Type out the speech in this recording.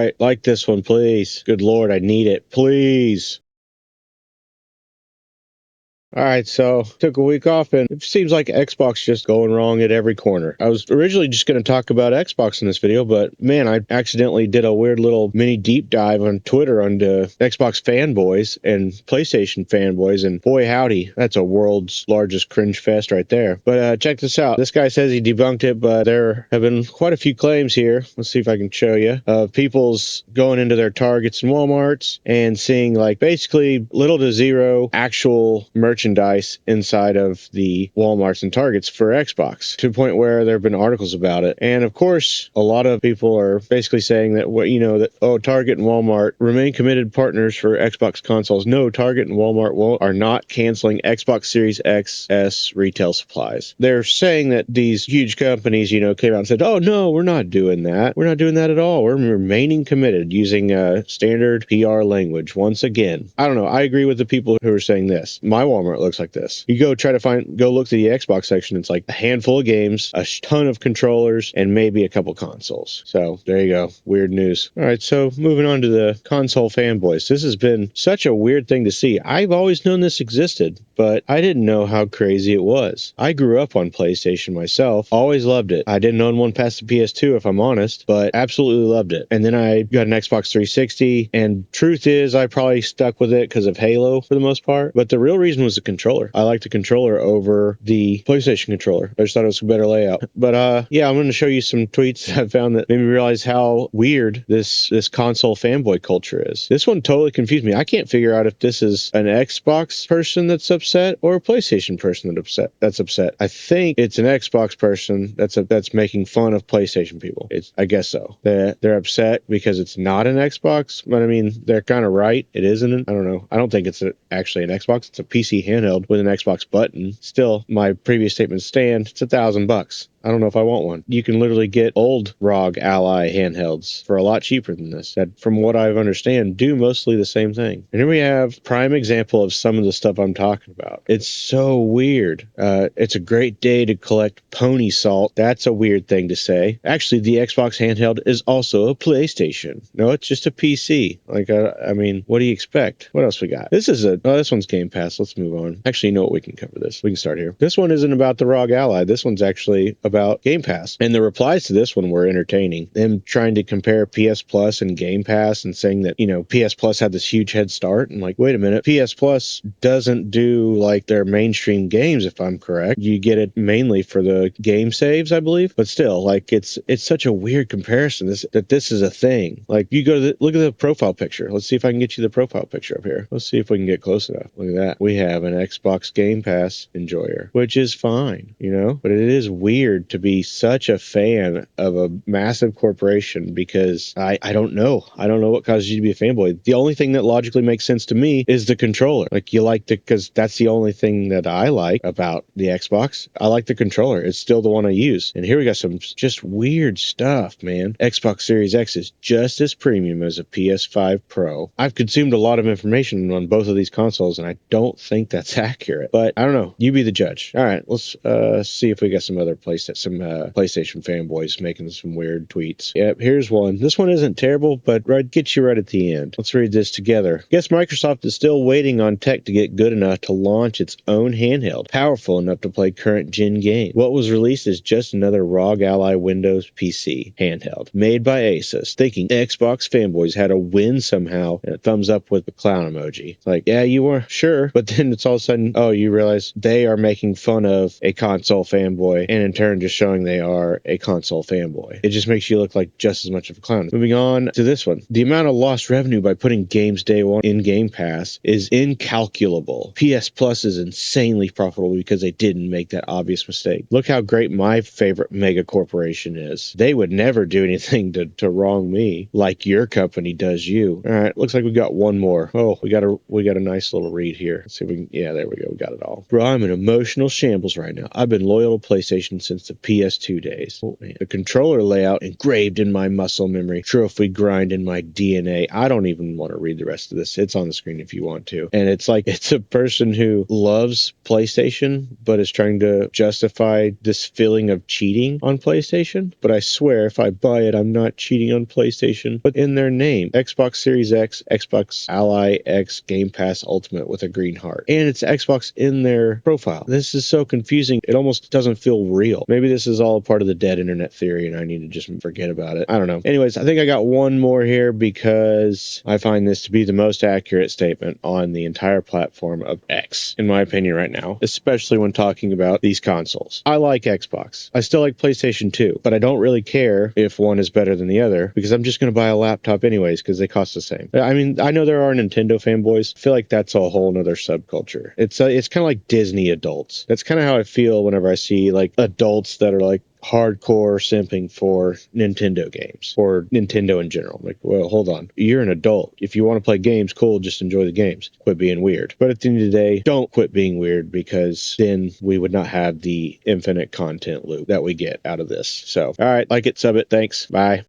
right, like this one, please. Good Lord, I need it. Please. All right, so took a week off, and it seems like Xbox just going wrong at every corner. I was originally just going to talk about Xbox in this video, but man, I accidentally did a weird little mini deep dive on Twitter onto Xbox fanboys and PlayStation fanboys, and boy howdy, that's a world's largest cringe fest right there. But check this out. This guy says he debunked it, but there have been quite a few claims here. Let's see if I can show you. Of people's going into their Targets and Walmarts and seeing like basically little to zero actual merchandise inside of the Walmarts and Targets for Xbox, to the point where there have been articles about it. And of course, a lot of people are basically saying that Target and Walmart remain committed partners for Xbox consoles. No, Target and Walmart are not canceling Xbox Series XS retail supplies. They're saying that these huge companies, came out and said, "Oh no, we're not doing that. We're not doing that at all. We're remaining committed," using standard PR language once again. I don't know. I agree with the people who are saying this. My Walmart looks like this. You go look to the Xbox section. It's like a handful of games, a ton of controllers, and maybe a couple consoles. So there you go. Weird news. All right, so moving on to the console fanboys. This has been such a weird thing to see. I've always known this existed, but I didn't know how crazy it was. I grew up on PlayStation myself, always loved it. I didn't own one past the PS2, if I'm honest, but absolutely loved it. And then I got an Xbox 360, and truth is, I probably stuck with it because of Halo for the most part, but the real reason was the controller. I like the controller over the PlayStation controller. I just thought it was a better layout. But yeah, I'm going to show you some tweets that I found that made me realize how weird this console fanboy culture is. This one totally confused me. I can't figure out if this is an Xbox person that's upset or a PlayStation person that's upset. I think it's an Xbox person that's making fun of PlayStation people. I guess so. They're upset because it's not an Xbox, but I mean, they're kind of right. It isn't. I don't know. I don't think it's actually an Xbox. It's a PC handheld with an Xbox button. Still, my previous statements stand. It's $1,000. I don't know if I want one. You can literally get old ROG Ally handhelds for a lot cheaper than this, that from what I understand do mostly the same thing. And here we have prime example of some of the stuff I'm talking about. It's so weird. It's a great day to collect pony salt. That's a weird thing to say. Actually, the Xbox handheld is also a PlayStation. No, it's just a PC. Like, I mean, what do you expect? What else we got? This one's Game Pass. Let's move on. Actually, you know what? We can cover this. We can start here. This one isn't about the ROG Ally. This one's actually about Game Pass. And the replies to this one were entertaining. Them trying to compare PS Plus and Game Pass and saying that, PS Plus had this huge head start. And like, wait a minute, PS Plus doesn't do like their mainstream games, if I'm correct. You get it mainly for the game saves, I believe. But still, like, it's such a weird comparison that this is a thing. Like, you go to look at the profile picture. Let's see if I can get you the profile picture up here. Let's see if we can get close enough. Look at that. We have an Xbox Game Pass enjoyer, which is fine, but it is weird to be such a fan of a massive corporation, because I don't know. I don't know what causes you to be a fanboy. The only thing that logically makes sense to me is the controller. Like, you like because that's the only thing that I like about the Xbox. I like the controller. It's still the one I use. And here we got some just weird stuff, man. Xbox Series X is just as premium as a PS5 Pro. I've consumed a lot of information on both of these consoles, and I don't think that's accurate. But I don't know. You be the judge. All right, let's see if we got some other PlayStation fanboys making some weird tweets. Yep, here's one. This one isn't terrible, but gets you right at the end. Let's read this together. Guess Microsoft is still waiting on tech to get good enough to launch its own handheld, powerful enough to play current gen games. What was released is just another ROG Ally Windows PC handheld, made by Asus, thinking Xbox fanboys had a win somehow, and a thumbs up with the clown emoji. It's like, yeah, you were sure, but then it's all of a sudden, oh, you realize they are making fun of a console fanboy, and in turn just showing they are a console fanboy. It just makes you look like just as much of a clown. Moving on to this one. The amount of lost revenue by putting games day one in Game Pass is incalculable. PS Plus is insanely profitable because they didn't make that obvious mistake. Look how great my favorite mega corporation is. They would never do anything to wrong me like your company does you. All right, looks like we got one more. Oh, we got a nice little read here. Let's see if we can, yeah, there we go. We got it all. Bro, I'm in emotional shambles right now. I've been loyal to PlayStation since the PS2 days. Oh, man. The controller layout engraved in my muscle memory, trophy grind in my DNA. I don't even want to read the rest of this. It's on the screen if you want to. And it's like, it's a person who loves PlayStation, but is trying to justify this feeling of cheating on PlayStation. But I swear, if I buy it, I'm not cheating on PlayStation. But in their name, Xbox Series X, Xbox Ally X, Game Pass Ultimate with a green heart. And it's Xbox in their profile. This is so confusing. It almost doesn't feel real. Maybe this is all part of the dead internet theory and I need to just forget about it. I don't know. Anyways, I think I got one more here because I find this to be the most accurate statement on the entire platform of X, in my opinion right now, especially when talking about these consoles. I like Xbox. I still like PlayStation 2, but I don't really care if one is better than the other because I'm just going to buy a laptop anyways because they cost the same. I mean, I know there are Nintendo fanboys. I feel like that's a whole nother subculture. It's kind of like Disney adults. That's kind of how I feel whenever I see like adults that are like hardcore simping for Nintendo games or Nintendo in general. I'm like, well, hold on. You're an adult. If you want to play games, cool, just enjoy the games. Quit being weird. But at the end of the day, don't quit being weird because then we would not have the infinite content loop that we get out of this. So, all right, like it, sub it. Thanks. Bye.